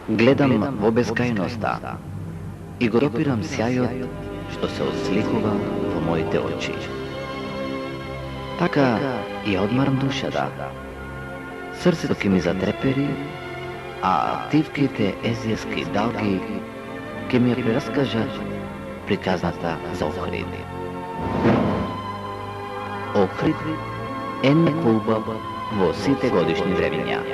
Гледам во бескајноста и го допирам сјајот што се отсликува во моите очи. Така ја одмарам душата. Срцето ќе ми затрепери, а тивките езијски далги ќе ми ја прераскажат приказната за Охрид. Охрид е неколба во сите годишни древиња.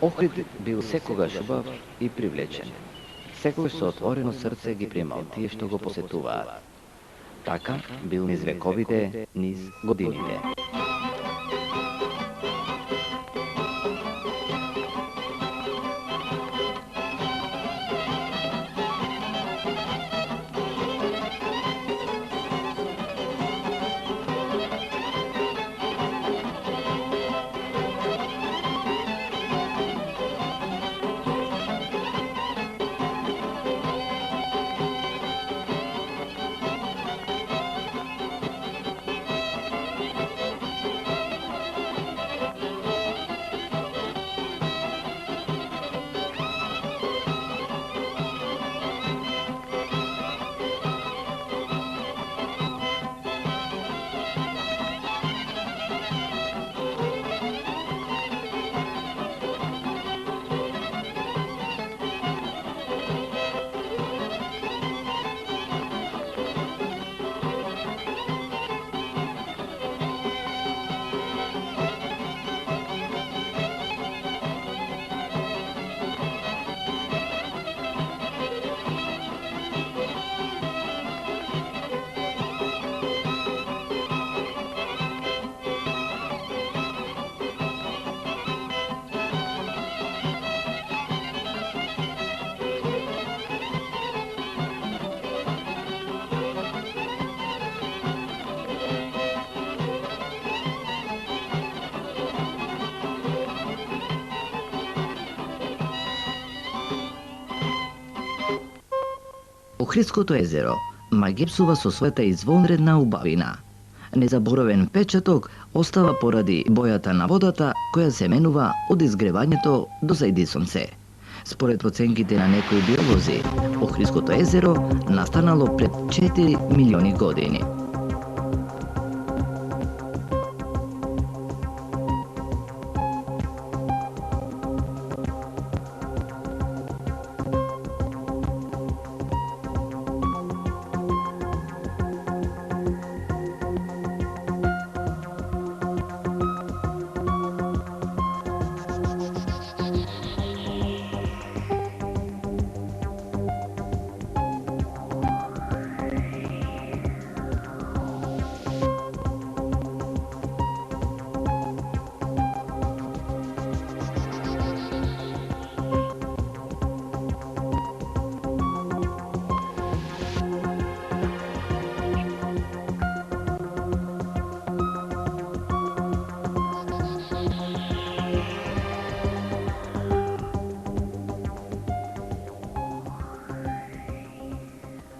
Охрид бил секогаш убав и привлечен. Секогаш со отворено срце ги примал тие што го посетуваат. Така бил низ вековите, низ годините. Охридското езеро ма гипсува со својата извонредна убавина. Незаборовен печаток остава поради бојата на водата која се менува од изгревањето до зајди сонце. Според проценките на некои биолози, Охридското езеро настанало пред 4 милиони години.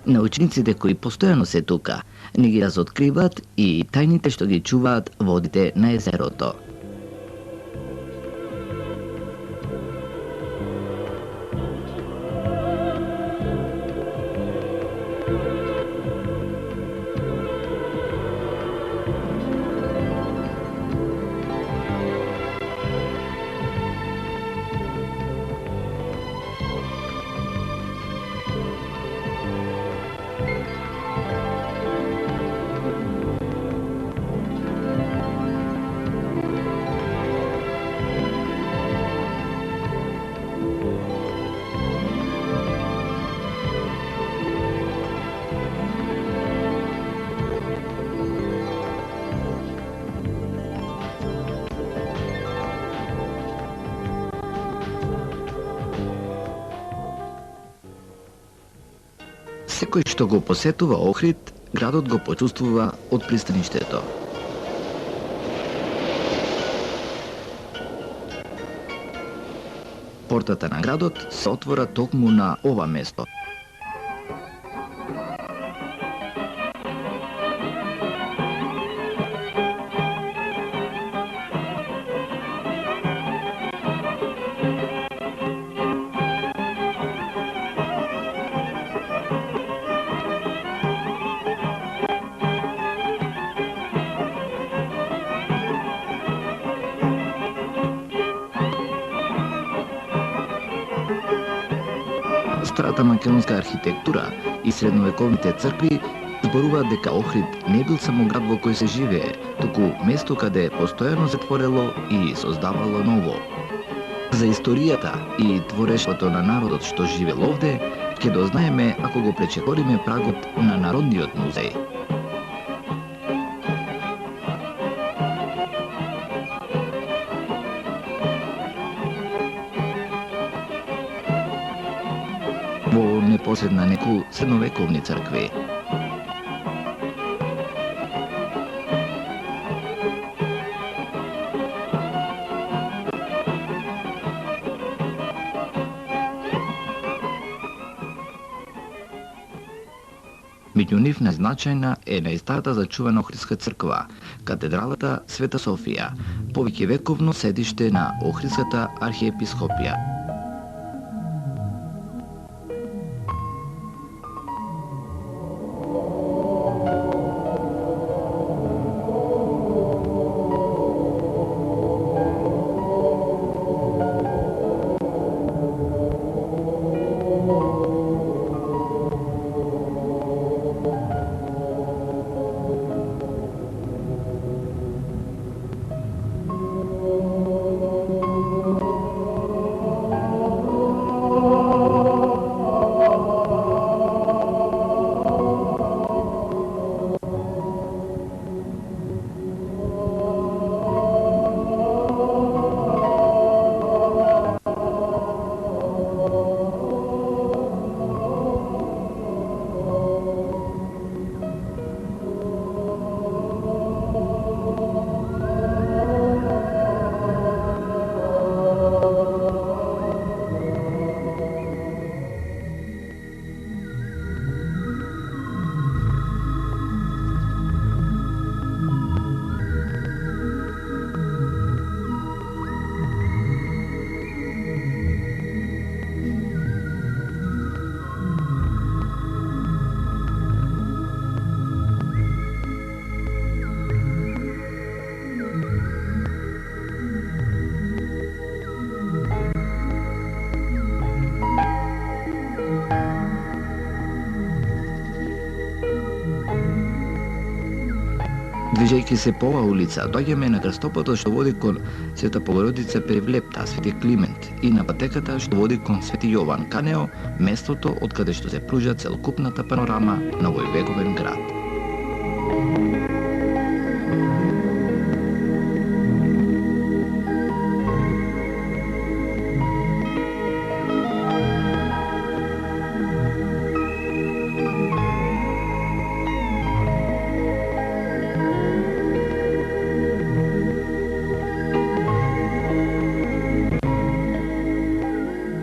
Научниците кои постојано се тука, не ги разоткриваат и тајните што ги чуваат водите на езерото. Секој што го посетува Охрид, градот го почувствува од пристаништето. Портата на градот се отвора токму на ова место. Старата македонска архитектура и средновековните цркви зборуваат дека Охрид не бил само град во кој се живее, туку место каде постојано се творело и создавало ново. За историјата и творештвото на народот што живел овде, ќе дознаеме ако го пречекориме прагот на Народниот музеј. Во непосредна неколку средновековни цркви. Меѓу нив најзначајна е најстарата зачувана Охридска црква, катедралата Света Софија, повеќевековно седиште на Охридската архиепископија. Движејќи се по оваа улица, доаѓаме на крстопотот што води кон Света Богородица Перевлепта, Свети Климент и на патеката што води кон Свети Јован Канео, местото од каде што се пружа целокупната панорама на овој вековен град.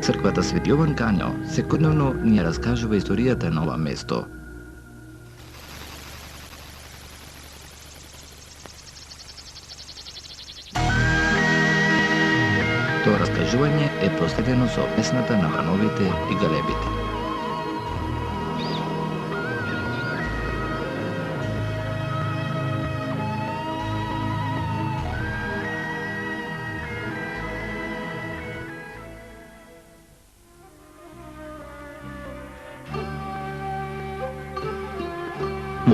Црквата Свети Јован Канео секојдневно ни ја раскажува историјата на ова место. Тоа раскажување е проследено со песната на мрановите и галебите.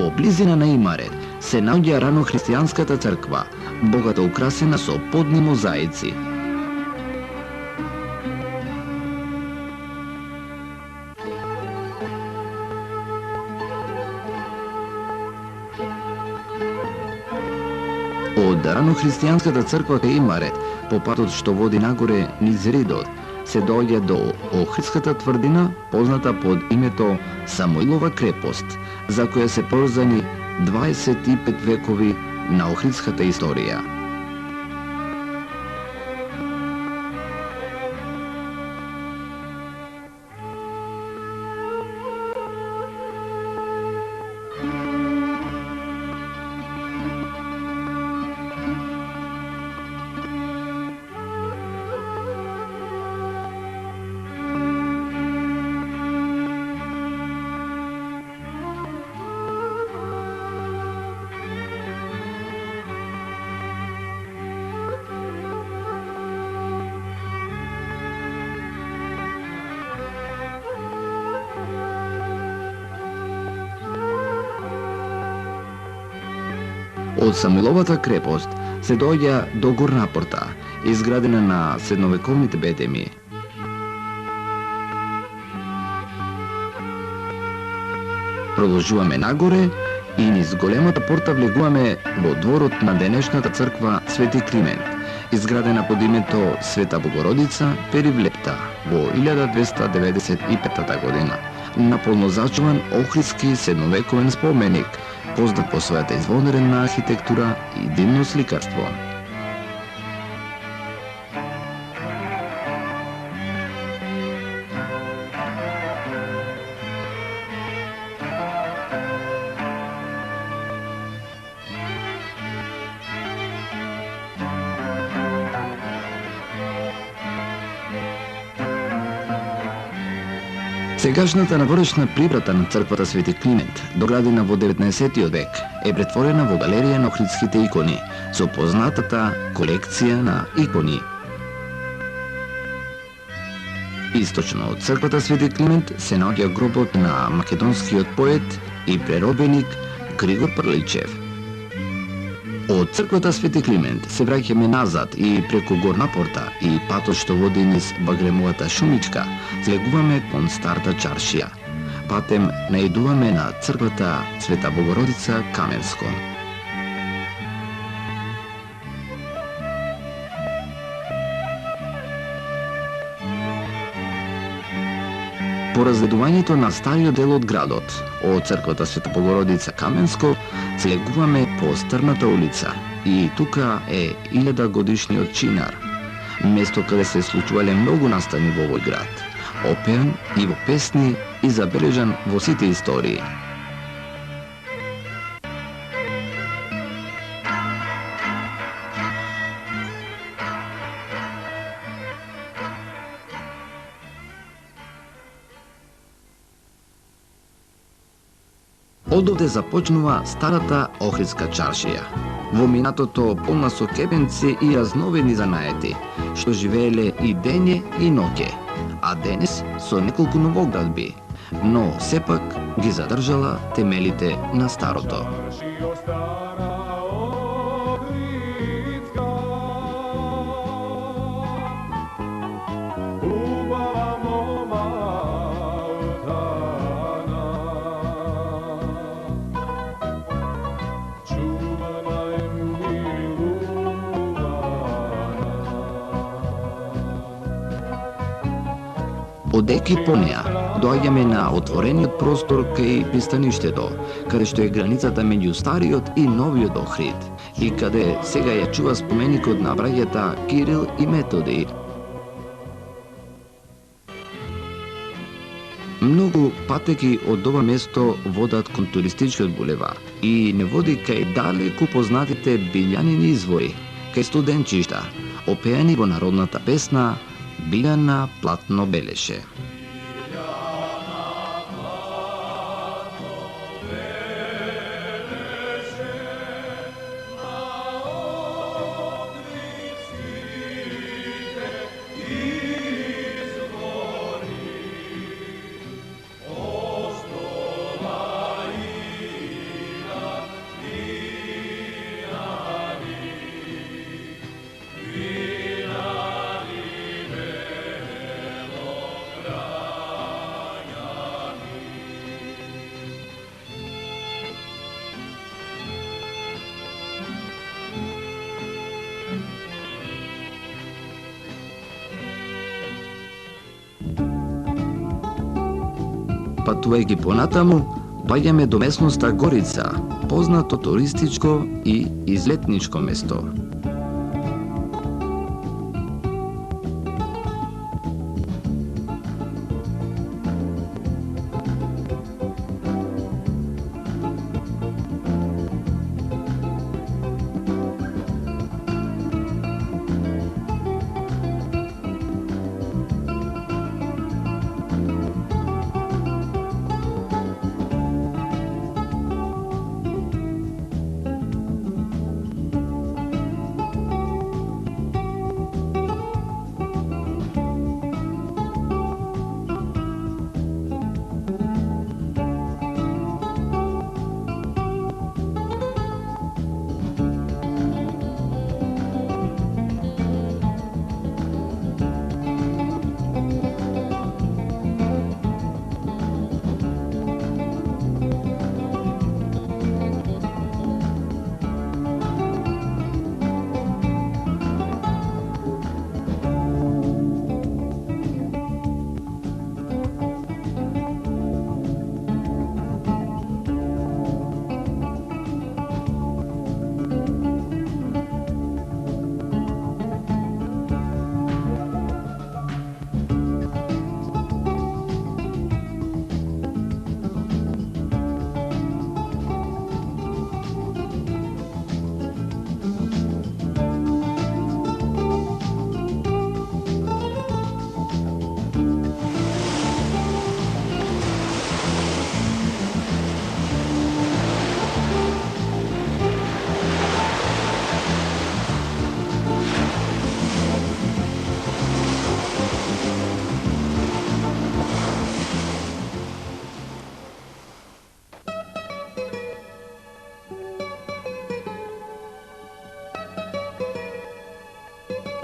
Во близина на Имарет се наоѓа рано христијанската црква, богато украсена со подни мозаици. Од рано христијанската црква кај Имарет, по патот што води нагоре низ Ридот, се доаѓа до Охридската тврдина, позната под името Самуилова крепост, за која се поврзани 25 векови на охридската историја. Од Самуиловата крепост се доаѓа до Горна порта, изградена на средновековните бедеми. Продолжуваме нагоре и низ големата порта влегуваме во дворот на денешната црква Свети Климент, изградена под името Света Богородица Перевлепта во 1295 година. Наполно зачуван охридски средновековен споменик, познат по својата извонредна архитектура и дивно сликарство. Сегашната надворешна прибрата на црквата Свети Климент, доградена во 19 век, е претворена во галерија на охридските икони, со познатата колекција на икони. Источно од црквата Свети Климент се наоѓа гробот на македонскиот поет и преробеник Григор Прличев. Од црквата Свети Климент се враќаме назад и преку Горна порта и патот што води низ Багремовата шумичка, слегуваме кон Старата чаршија. Патем наидуваме на црквата Света Богородица Каменско. По разгледувањето на стариот дел од градот, од црквата Света Богородица Каменско, слегуваме по Стрмната улица и тука е 1000-годишниот чинар, место каде се случувале многу настани во овој град, опеан и во песни и забележан во сите истории. Одовде започнува старата охридска чаршија. Во минатото полна со кебенци и разновени занаети, што живееле и дење и ноќе, а денес со неколку новоградби, но сепак ги задржала темелите на старото. Одеки по неа, доаѓаме на отворениот простор кај пристаништето, каде што е границата меѓу стариот и новиот Охрид, и каде сега ја чува споменикот на браќата Кирил и Методи. Многу патеки од ова место водат кон туристичкиот булевар и не води кај далеку познатите билјанини извори, кај студенчишта, опеани во народната песна Билјана платно белеше. Патувајќи понатаму, доаѓаме до местноста Горица, познато туристичко и излетничко место.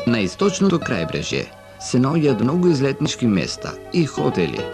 На источното крајбрежје се наоѓаат многу излетнички места и хотели.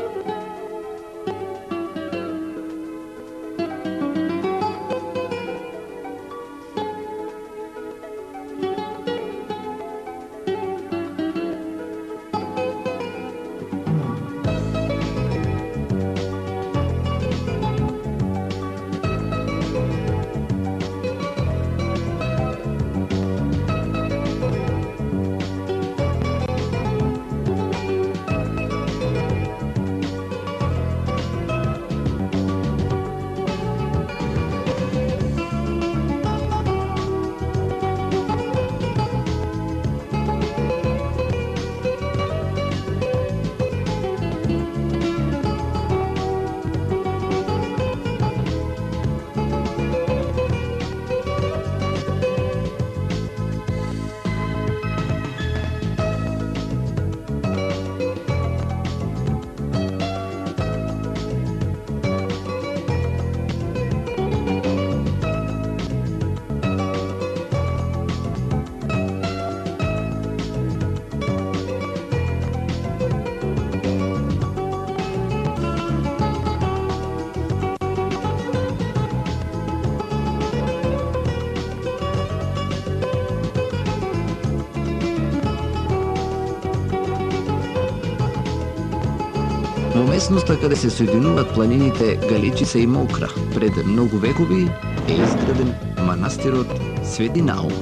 Во местноста каде се соединуваат планините Галичица и Мокра, пред многу векови е изграден манастирот Свети Наум.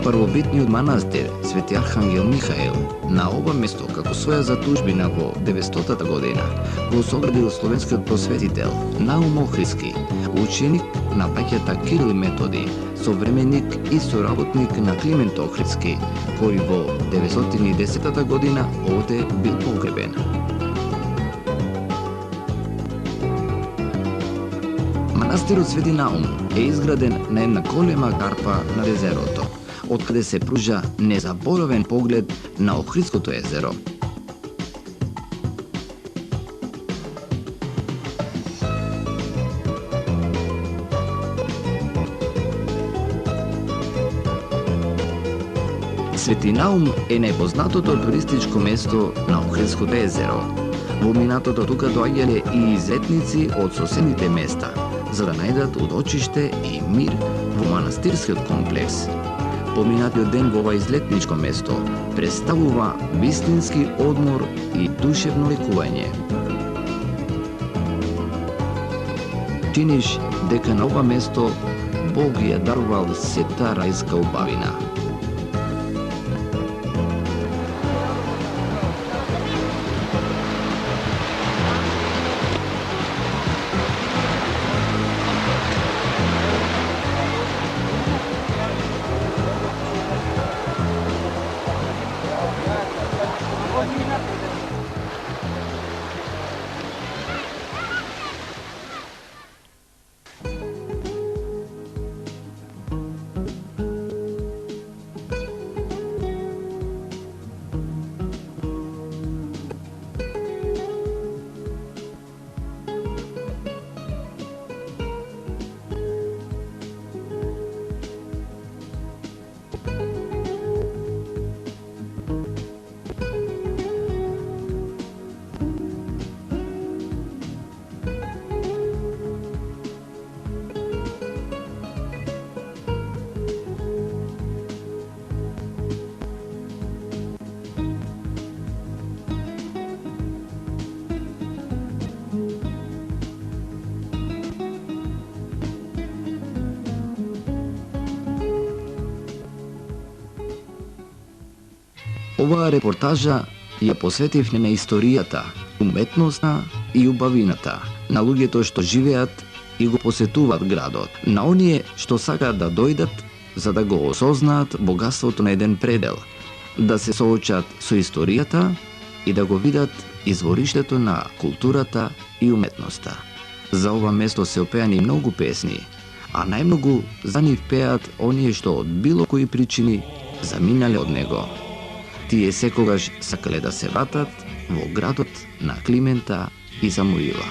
Првобитниот манастир Свети Архангел Михаел на ова место како своја затужбина во 900-та година го соградил словенскиот просветител Наум Охридски, ученик на баќата Кирил и Методи, современик и соработник на Климент Охридски, кој во 910 година овде бил погребен. Манастирот Свети Наум е изграден на една голема карпа на езерото, од каде се пружа незаборавен поглед на Охридското езеро. Свети Наум е најпознатото туристичко место на Охридското езеро. Во минатото тука доаѓале и излетници од соседните места, за да најдат удочиште и мир во манастирскиот комплекс. Поминатиот ден во ова излетничко место представува вистински одмор и душевно лекување. Чиниш дека на ова место Бог ја дарувал сета рајска убавина. Оваа репортажа ја посветивме на историјата, уметноста и убавината на луѓето што живеат и го посетуваат градот, на оние што сакаат да дојдат за да го осознаат богатството на еден предел, да се соочат со историјата и да го видат извориштето на културата и уметноста. За ова место се опеани многу песни, а најмногу за нив пеат оние што од било кои причини заминале од него. Тие секогаш сакале да се вратат во градот на Климента и Самуила.